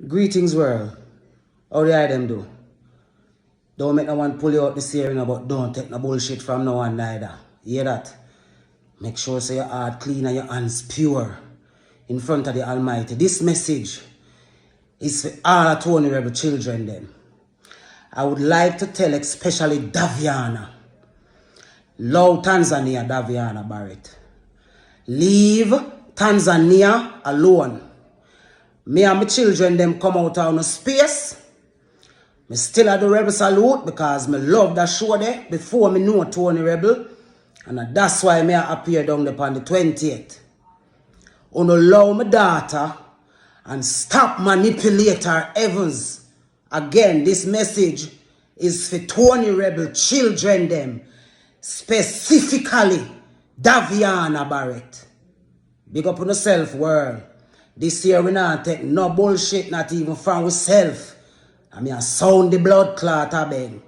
Greetings, world. How do I them do? Don't make no one pull you out this year, but don't take no bullshit from no one neither. You hear that? Make sure so your heart clean and your hands pure in front of the Almighty. This message is for all Tony Rebel children them. I would like to tell especially Daviana. Love Tanzania, Daviana Barrett. Leave Tanzania alone. Me and my children them come out of no space. Me still at the Rebel salute because me love that show there before me know Tony Rebel. And that's why me appear down there on the 20th. Uno love my daughter and stop manipulate her Evans. Again, this message is for Tony Rebel children them. Specifically, Daviana Barrett. Big up on yourself, world. This year we not take no bullshit, not even from ourselves. I mean, I sound the blood clot, I beg.